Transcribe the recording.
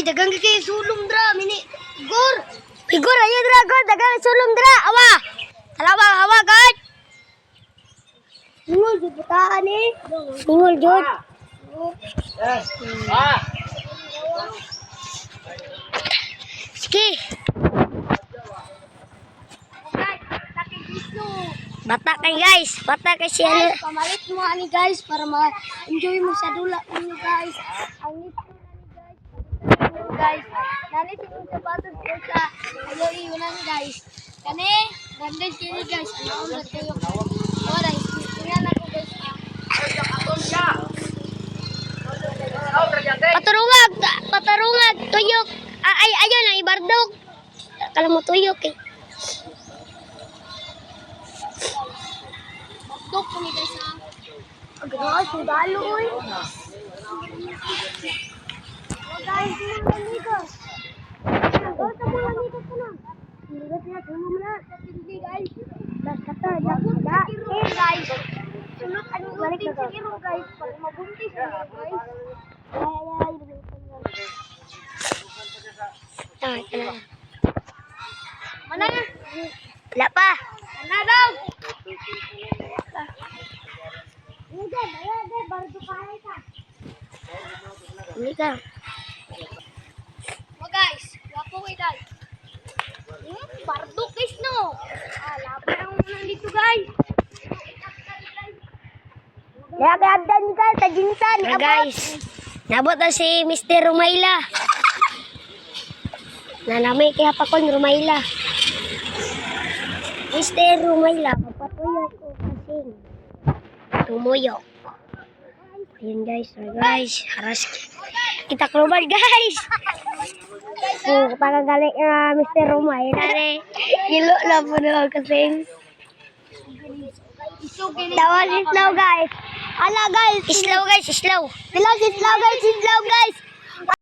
dagang kay sulong dra mini. Igor. Igor ayo dra god dagang sulong dra. Awa. Talawa hawa god. Singol jud butaan ni. Singol jud. Sige. Bata kay guys, bata kay siya. Guys, pamalit mo ani guys para ma-enjoy mo sa dula ninyo guys. Ang nito ni guys. Nani sa sapatos ko sa ayo iunan guys. Kani, ganda kini guys. Ano na tayo. Ora, tingnan ako guys. Patarungag, tuyok. Ay, ayo na ibardok. Kala mo tuyok eh. Tok kami guys ha. Agad ko dalo oy. Guys, ligo. Gusto mo ligo ka na. Ligo na tumo na. Hindi guys. Kata da. Guys. Sunod ano balik na guys. Pag mabuntis na guys. Ay. Mana? Wala pa. Mana daw? Ini ka. Oh guys, wapo kay dad. Bardok guys no. Laban ang nandito guys. Kaya kaabdan ka sa ginsan. Guys, nabot na si Mr. Rumayla. Nanamay kaya pa kon Rumayla. Mr. Rumayla, papatuyo ko kasing tumuyok. Ayun guys, haras kita keluar guys. Pagkagaling Mr. Rumayla gilo na po na kasing. Tawag islaw guys. Ala guys, islaw guys, islaw. Islaw guys.